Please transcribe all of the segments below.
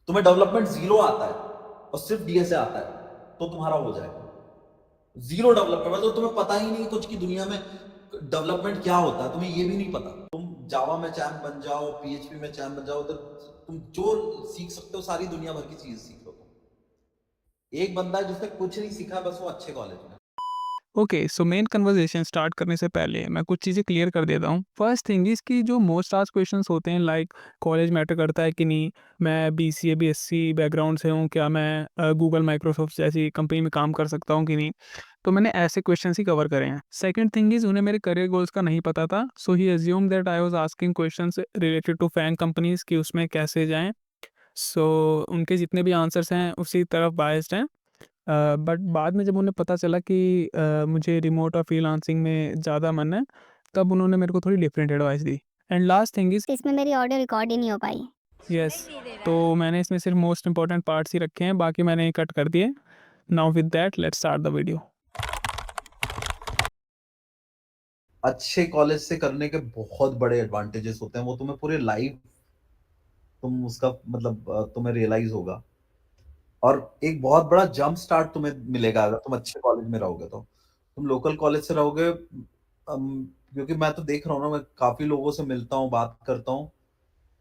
तुम्हें development zero आता है और सिर्फ डीएसए आता है तो तुम्हारा हो जाएगा। जीरो डेवलपमेंट मतलब तुम्हें पता ही नहीं कुछ की दुनिया में डेवलपमेंट क्या होता है, तुम्हें ये भी नहीं पता। तुम जावा में चैंप बन जाओ, पीएचपी में चैंप बन जाओ, तो तुम जो सीख सकते हो सारी दुनिया भर की चीज सीख लो तुम। एक बंदा है जिसने कुछ नहीं सीखा, बस वो अच्छे कॉलेज में। Okay, so main conversation start करने से पहले मैं कुछ चीज़ें क्लियर कर देता हूँ। फर्स्ट थिंग इज़ कि जो मोस्ट आस्क्ड क्वेश्चंस होते हैं लाइक कॉलेज मैटर करता है कि नहीं, मैं बीसीए बीएससी बैकग्राउंड से हूँ, क्या मैं गूगल माइक्रोसॉफ्ट जैसी कंपनी में काम कर सकता हूँ कि नहीं। तो मैंने ऐसे क्वेश्चंस ही कवर करे हैं। सेकंड थिंग इज़ उन्हें मेरे करियर गोल्स का नहीं पता था, so he assume that I was asking questions related to FANG companies कि उसमें कैसे जाएं। सो उनके जितने भी आंसर्स हैं उसी तरफ बायस्ड हैं। बट बाद में जब उन्हें पता चला कि मुझे रिमोट और फ्रीलांसिंग में ज़्यादा मन है, तब उन्होंने मेरे को थोड़ी different advice the. And last thing is इसमें मेरी ऑडियो रिकॉर्ड ही नहीं हो पाई। यस, तो मैंने इसमें सिर्फ मोस्ट इंपॉर्टेंट पार्ट्स ही रखे हैं, बाकी मैंने कट कर दिए। Now with that let's start the video. अच्छे कॉलेज से करने के बहुत बड़े एडवांटेजेस होते हैं, वो तुम्हें पूरे लाइफ तुम उसका मतलब तुम्हें रियलाइज होगा। और एक बहुत बड़ा जंप स्टार्ट तुम्हें मिलेगा अगर तुम अच्छे कॉलेज में रहोगे। तो तुम लोकल कॉलेज से रहोगे, क्योंकि मैं तो देख रहा हूँ ना, मैं काफी लोगों से मिलता हूँ, बात करता हूँ।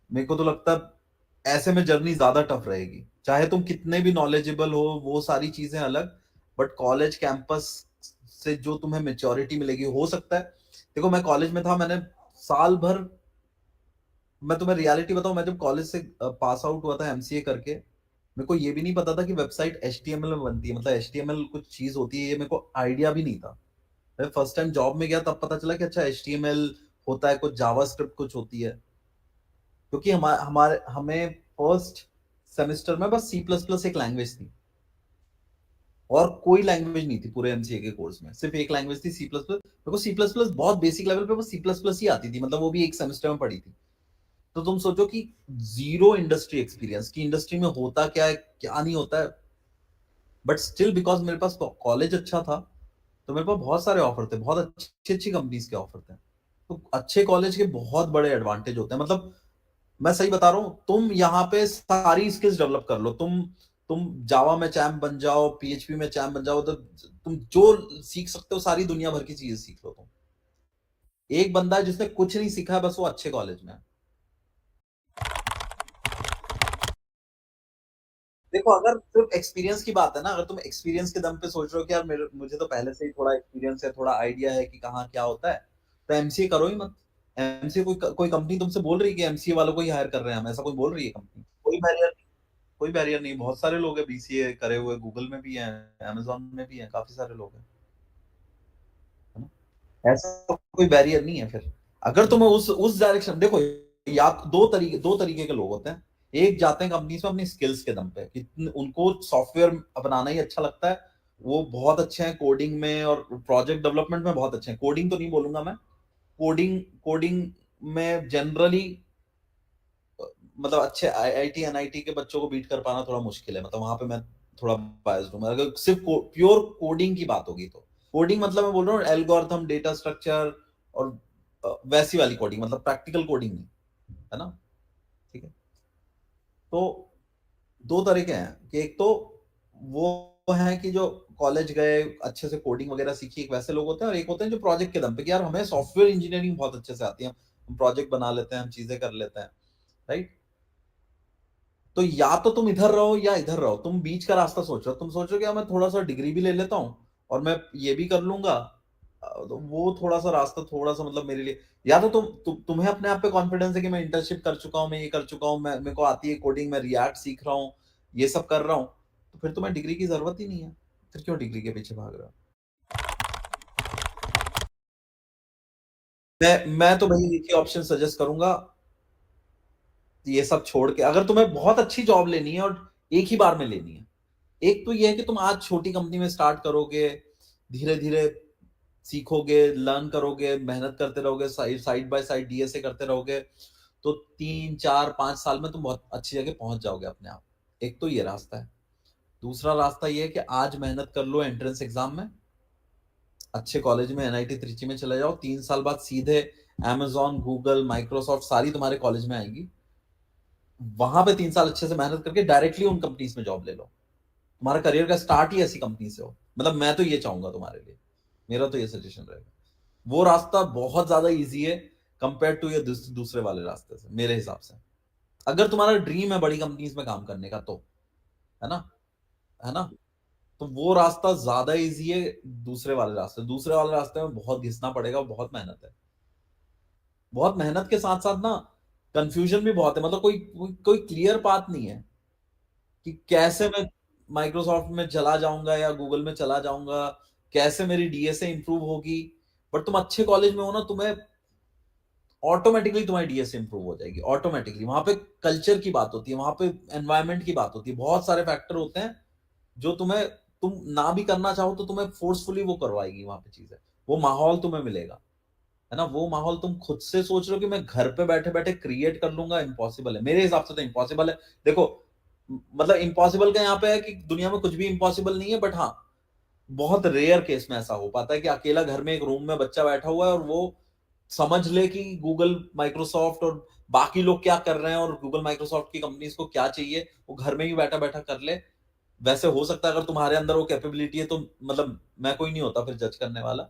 मेरे को तो लगता है ऐसे में जर्नी ज्यादा टफ रहेगी, चाहे तुम कितने भी नॉलेजेबल हो, वो सारी चीजें अलग। बट कॉलेज कैंपस से जो तुम्हें मेच्योरिटी मिलेगी, हो सकता है। देखो मैं कॉलेज में था, मैंने साल भर, मैं तुम्हें रियलिटी बताऊं, मैं जब कॉलेज से पास आउट हुआ था एमसीए करके, मेरे को ये भी नहीं पता था कि वेबसाइट एचटीएमएल में बनती है, मतलब एचटीएमएल कुछ चीज होती है, ये मेरे को आइडिया भी नहीं था। मैं फर्स्ट टाइम जॉब में गया तब पता चला कि अच्छा एचटीएमएल होता है, कुछ जावास्क्रिप्ट कुछ होती है। क्योंकि हमारे हमें फर्स्ट सेमेस्टर में बस सी प्लस प्लस एक लैंग्वेज थी, और कोई लैंग्वेज नहीं थी पूरे एमसीए के कोर्स में, सिर्फ एक लैंग्वेज थी सी प्लस प्लस। मेरे को सी प्लस प्लस बहुत बेसिक लेवल पे बस सी प्लस प्लस ही आती थी, मतलब वो भी एक सेमेस्टर में पढ़ी थी। तो तुम सोचो कि जीरो इंडस्ट्री एक्सपीरियंस, की इंडस्ट्री में होता क्या है क्या नहीं होता है। बट स्टिल बिकॉज मेरे पास कॉलेज अच्छा था, तो मेरे पास बहुत सारे ऑफर थे, बहुत अच्छी अच्छी कंपनीज के ऑफर थे। तो अच्छे कॉलेज के बहुत बड़े एडवांटेज होते हैं, मतलब मैं सही बता रहा हूं, तुम यहाँ पे सारी स्किल्स डेवलप कर लो। तुम जावा में चैंप बन जाओ, पीएचपी में चैंप बन जाओ, तो तुम जो सीख सकते हो सारी दुनिया भर की चीजें सीख लो तुम। एक बंदा है जिसने कुछ नहीं सीखा है, बस वो अच्छे कॉलेज में है। देखो अगर सिर्फ एक्सपीरियंस की बात है ना, अगर तुम एक्सपीरियंस के दम पे सोच रहे हो कि यार मुझे तो पहले से ही थोड़ा एक्सपीरियंस है, थोड़ा आइडिया है कि कहाँ क्या होता है, तो एमसीए करो ही मत। एमसीए कोई कंपनी तुमसे बोल रही है कि एमसीए वालों को ही हायर कर रहे हैं हम, ऐसा कोई बोल रही है कंपनी? कोई बैरियर नहीं, कोई बैरियर नहीं। बहुत सारे लोग हैं बीसीए करे हुए, गूगल में भी हैं, अमेजोन में भी हैं, काफी सारे लोग हैं, है ना? ऐसा तो कोई बैरियर नहीं है। फिर अगर तुम्हें उस डायरेक्शन, देखो, या दो तरीके के लोग होते हैं। एक जाते हैं कंपनीज में अपनी स्किल्स के दम पे, कि उनको सॉफ्टवेयर अपनाना ही अच्छा लगता है, वो बहुत अच्छे हैं कोडिंग में और प्रोजेक्ट डेवलपमेंट में बहुत अच्छे हैं। कोडिंग तो नहीं बोलूंगा मैं, कोडिंग कोडिंग में जनरली मतलब अच्छे आईआईटी एनआईटी के बच्चों को बीट कर पाना थोड़ा मुश्किल है, मतलब वहां पे मैं थोड़ा बायस्ड हूँ। अगर सिर्फ प्योर कोडिंग की बात होगी, तो कोडिंग मतलब मैं बोल रहा हूँ एल्गोरिथम, डेटा स्ट्रक्चर, और वैसी वाली कोडिंग, मतलब प्रैक्टिकल कोडिंग नहीं, है ना? ठीक है। तो दो तरीके हैं, कि एक तो वो है कि जो कॉलेज गए, अच्छे से कोडिंग वगैरह सीखी, एक वैसे लोग होते हैं। और एक होते हैं जो प्रोजेक्ट के दम पे, कि यार हमें सॉफ्टवेयर इंजीनियरिंग बहुत अच्छे से आती है, हम प्रोजेक्ट बना लेते हैं, हम चीजें कर लेते हैं, राइट? तो या तो तुम इधर रहो या इधर रहो, तुम बीच का रास्ता सोच रहे हो। तुम सोचो कि मैं थोड़ा सा डिग्री भी ले लेता हूँ और मैं ये भी कर लूंगा, तो वो थोड़ा सा रास्ता थोड़ा सा मतलब मेरे लिए, या तो तुम्हें अपने आप पे कॉन्फिडेंस है कि मैं इंटर्नशिप कर चुका हूँ, मैं ये कर चुका हूँ, मैं मेरे को आती है कोडिंग, मैं रिएक्ट सीख रहा हूँ, ये सब कर रहा हूँ, तो फिर तुम्हें डिग्री की जरूरत ही नहीं है। फिर क्यों डिग्री के पीछे भाग रहे हो? मैं तो भाई एक ही ऑप्शन सजेस्ट करूंगा, ये सब छोड़ के अगर तुम्हें बहुत अच्छी जॉब लेनी है और एक ही बार में लेनी है, एक तो ये है कि तुम आज छोटी कंपनी में स्टार्ट करोगे, धीरे धीरे सीखोगे, लर्न करोगे, मेहनत करते रहोगे, साइड बाय साइड डीएसए करते रहोगे, तो 3 4 5 साल में तुम बहुत अच्छी जगह पहुंच जाओगे अपने आप। एक तो ये रास्ता है। दूसरा रास्ता ये है कि आज मेहनत कर लो एंट्रेंस एग्जाम में, अच्छे कॉलेज में एनआईटी त्रिची में चले जाओ, 3 साल बाद सीधे amazon गूगल माइक्रोसॉफ्ट सारी तुम्हारे कॉलेज में आएगी। वहां पे 3 साल अच्छे से मेहनत करके डायरेक्टली उन कंपनीज में जॉब ले लो। तुम्हारा करियर का स्टार्ट ही ऐसी कंपनी से हो। मतलब मैं तो ये चाहूंगा तुम्हारे लिए, मेरा तो ये सजेशन रहेगा। वो रास्ता बहुत ज्यादा इजी है कंपेयर टू ये दूसरे वाले रास्ते से, मेरे हिसाब से। अगर तुम्हारा ड्रीम है बड़ी कंपनीज में काम करने का तो, है ना, है ना, तो वो रास्ता ज्यादा इजी है दूसरे वाले रास्ते में बहुत घिसना पड़ेगा, बहुत मेहनत है। बहुत मेहनत के साथ साथ ना कंफ्यूजन भी बहुत है। मतलब कोई क्लियर पाथ नहीं है कि कैसे मैं माइक्रोसॉफ्ट में चला जाऊंगा या गूगल में चला जाऊंगा, कैसे मेरी डीएसए इंप्रूव होगी। बट तुम अच्छे कॉलेज में हो ना, तुम्हें ऑटोमेटिकली तुम्हारी डीएसए इंप्रूव हो जाएगी ऑटोमेटिकली। वहां पे कल्चर की बात होती है, वहां पे एनवायरमेंट की बात होती है, बहुत सारे फैक्टर होते हैं जो तुम ना भी करना चाहो तो तुम्हें फोर्सफुली वो करवाएगी वहां पे चीजें। वो माहौल तुम्हें मिलेगा, है ना। वो माहौल तुम खुद से सोच रहे हो कि मैं घर पे बैठे बैठे क्रिएट कर लूंगा, इम्पॉसिबल है मेरे हिसाब से। तो इम्पॉसिबल है। देखो, मतलब इम्पॉसिबल का यहाँ पे है कि दुनिया में कुछ भी इम्पॉसिबल नहीं है, बट हाँ, बहुत रेयर केस में ऐसा हो पाता है कि अकेला घर में एक रूम में बच्चा बैठा हुआ है और वो समझ ले कि गूगल माइक्रोसॉफ्ट और बाकी लोग क्या कर रहे हैं और गूगल माइक्रोसॉफ्ट की कंपनीज को क्या चाहिए, वो घर में ही बैठा बैठा कर ले। वैसे हो सकता है अगर तुम्हारे अंदर वो कैपेबिलिटी है तो, मतलब मैं कोई नहीं होता फिर जज करने वाला,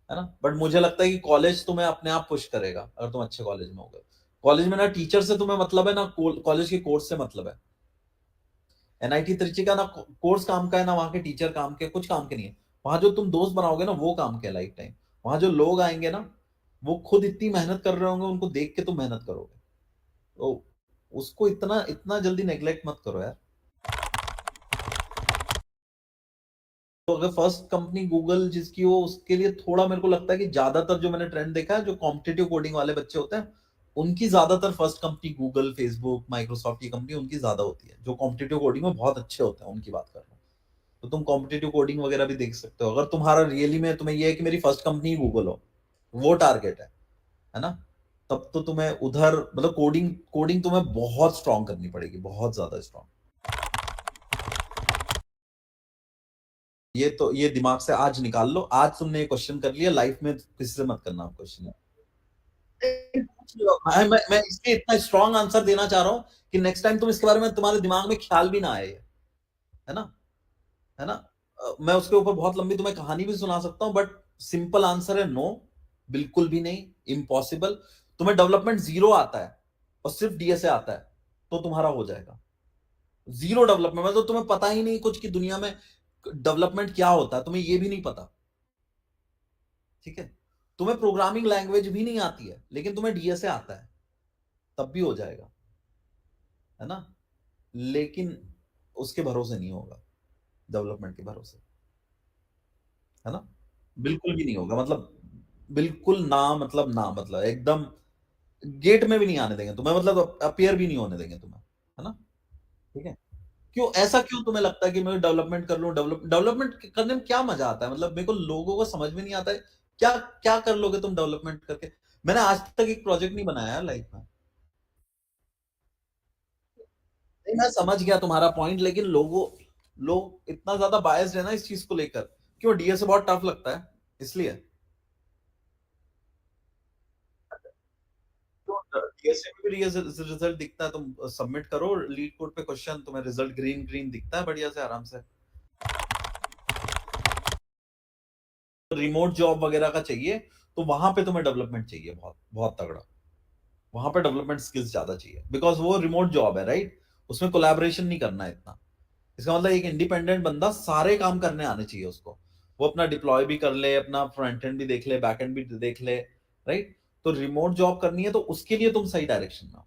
है ना। बट मुझे लगता है कि कॉलेज तुम्हें अपने आप पुश करेगा अगर तुम अच्छे कॉलेज में होगे। कॉलेज में ना टीचर से तुम्हें मतलब है, ना कॉलेज के कोर्स से मतलब है। एनआईटी त्रिची का ना कोर्स काम का है, ना वहां के टीचर काम के, कुछ काम के नहीं है। वहां जो तुम दोस्त बनाओगे ना, वो काम के लाइफ टाइम। वहां जो लोग आएंगे ना, वो खुद इतनी मेहनत कर रहे होंगे, उनको देख के तुम मेहनत करोगे। तो उसको इतना इतना जल्दी नेग्लेक्ट मत करो यार। तो अगर फर्स्ट कंपनी गूगल जिसकी हो, उसके लिए थोड़ा मेरे को लगता है कि ज्यादातर जो मैंने ट्रेंड देखा है, जो कॉम्पिटिटिव कोडिंग वाले बच्चे होते हैं, उनकी ज्यादातर first company Google, Facebook, Microsoft की कंपनी उनकी ज्यादा होती है। जो कॉम्पिटिटिव कोडिंग में बहुत अच्छे होते हैं, उनकी बात कर रहा हूँ। तो तुम कॉम्पिटिटिव कोडिंग वगैरह भी देख सकते हो। अगर तुम्हारा रियली में तुम्हें ये है कि मेरी फर्स्ट कंपनी गूगल हो, वो टारगेट है ना, तब तो तुम्हें उधर मतलब कोडिंग कोडिंग तुम्हें बहुत स्ट्रांग करनी पड़ेगी, बहुत ज्यादा स्ट्रांग। ये दिमाग से आज निकाल लो। आज तुमने ये क्वेश्चन कर लिया, लाइफ में किसी से मत करना क्वेश्चन। मैं इसलिए इतना स्ट्रांग आंसर देना चाह रहा हूं कि नेक्स्ट टाइम तुम इसके बारे में, तुम्हारे दिमाग में ख्याल भी ना आए, है ना, है ना। मैं उसके ऊपर बहुत लंबी तुम्हें कहानी भी सुना सकता हूं, बट सिंपल आंसर है नो, बिल्कुल भी नहीं, इम्पॉसिबल। तुम्हें डेवलपमेंट जीरो आता है और सिर्फ डीएसए आता है तो तुम्हारा हो जाएगा। जीरो डेवलपमेंट मतलब तुम्हें पता ही नहीं कुछ कि दुनिया में डेवलपमेंट क्या होता है, तुम्हें ये भी नहीं पता, ठीक है। तुम्हें प्रोग्रामिंग लैंग्वेज भी नहीं आती है लेकिन तुम्हें डीएसए आता है, तब भी हो जाएगा, है ना। लेकिन उसके भरोसे नहीं होगा, डेवलपमेंट के भरोसे, है ना। बिल्कुल भी नहीं होगा। मतलब बिल्कुल ना, मतलब ना, मतलब एकदम गेट में भी नहीं आने देंगे तुम्हें, मतलब अपियर भी नहीं होने देंगे तुम्हें, है ना। ठीक है। क्यों ऐसा, क्यों तुम्हें लगता है कि मैं डेवलपमेंट कर लूं? डेवलपमेंट करने में क्या मजा आता है? मतलब मेरे को लोगों को समझ में नहीं आता है। क्या क्या कर लोगे तुम डेवलपमेंट करके? मैंने आज तक एक प्रोजेक्ट नहीं बनाया लाइफ में। नहीं, मैं समझ गया तुम्हारा पॉइंट, लेकिन लोग इतना ज्यादा बायस्ड है ना इस चीज को लेकर। क्यों? डीएसए बहुत टफ लगता है इसलिए। डीएसए में भी रिजल्ट दिखता है, तुम सबमिट करो लीड कोड पे क्वेश्चन, तुम्हें रिजल्ट ग्रीन ग्रीन दिखता है बढ़िया से, आराम से। रिमोट जॉब वगैरह का चाहिए तो वहां पे तुम्हें डेवलपमेंट चाहिए, बहुत बहुत तगड़ा। वहां पे डेवलपमेंट स्किल्स ज्यादा चाहिए, बिकॉज वो रिमोट जॉब है, राइट। उसमें कोलैबोरेशन नहीं करना है इतना। इसका मतलब एक इंडिपेंडेंट बंदा सारे काम करने आने चाहिए उसको। वो अपना डिप्लॉय भी कर ले, अपना फ्रंट एंड भी देख ले, बैक एंड भी देख ले, राइट। तो रिमोट जॉब करनी है तो उसके लिए तुम सही डायरेक्शन में हो,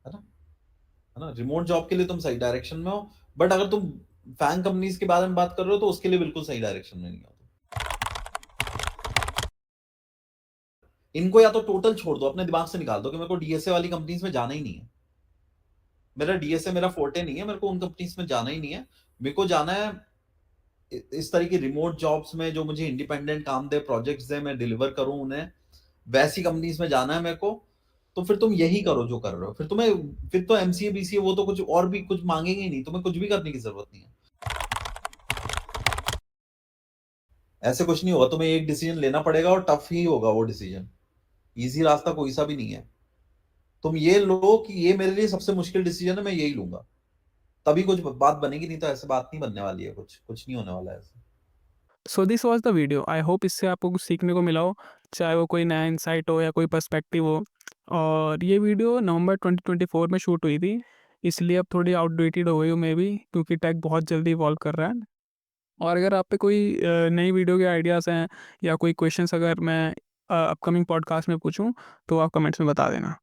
है ना, है ना। रिमोट जॉब के लिए तुम सही डायरेक्शन में हो। बट अगर तुम फैंग कंपनीज के बारे में बात कर रहे हो तो उसके लिए बिल्कुल सही डायरेक्शन में नहीं हो। इनको या तो टोटल छोड़ दो, अपने दिमाग से निकाल दो कि मेरे को डीएसए वाली कंपनीज में जाना ही नहीं है। मेरा डीएसए मेरा फोर्टे नहीं है, मेरे को उन कंपनीज में जाना ही नहीं है। मेरे को जाना है इस तरह की रिमोट जॉब्स में जो मुझे इंडिपेंडेंट काम दे, प्रोजेक्ट्स दे, मैं डिलीवर करूं उन्हें, वैसी कंपनीज में जाना है मेरे को। तो फिर तुम यही करो जो कर रहे हो। फिर तो एमसीए बीसीए वो तो कुछ और भी कुछ मांगेंगे ही नहीं, तुम्हें कुछ भी करने की जरूरत नहीं है। ऐसे कुछ नहीं होगा, तुम्हें एक डिसीजन लेना पड़ेगा और टफ ही होगा वो डिसीजन। इजी रास्ता कोई सा भी नहीं है। तुम ये लो कि ये मेरे लिए सबसे मुश्किल डिसीजन है, मैं यही लूंगा, तभी कुछ बात बनेगी, नहीं तो ऐसे बात नहीं बनने वाली है, कुछ नहीं होने वाला है ऐसे। So this was the video. I hope इससे आपको कुछ सीखने को मिला हो, चाहे वो कोई नया इंसाइट हो या कोई पर्सपेक्टिव हो। और ये वीडियो नवंबर 2024 में शूट हुई थी, इसलिए अब थोड़ी आउटडेटेड हो गई हो मे बी, क्योंकि टेक बहुत जल्दी इवॉल्व कर रहा है। और अगर आप पे कोई नई वीडियो के आइडियाज़ हैं या कोई क्वेश्चंस अगर मैं अपकमिंग पॉडकास्ट में पूछूं, तो आप कमेंट्स में बता देना।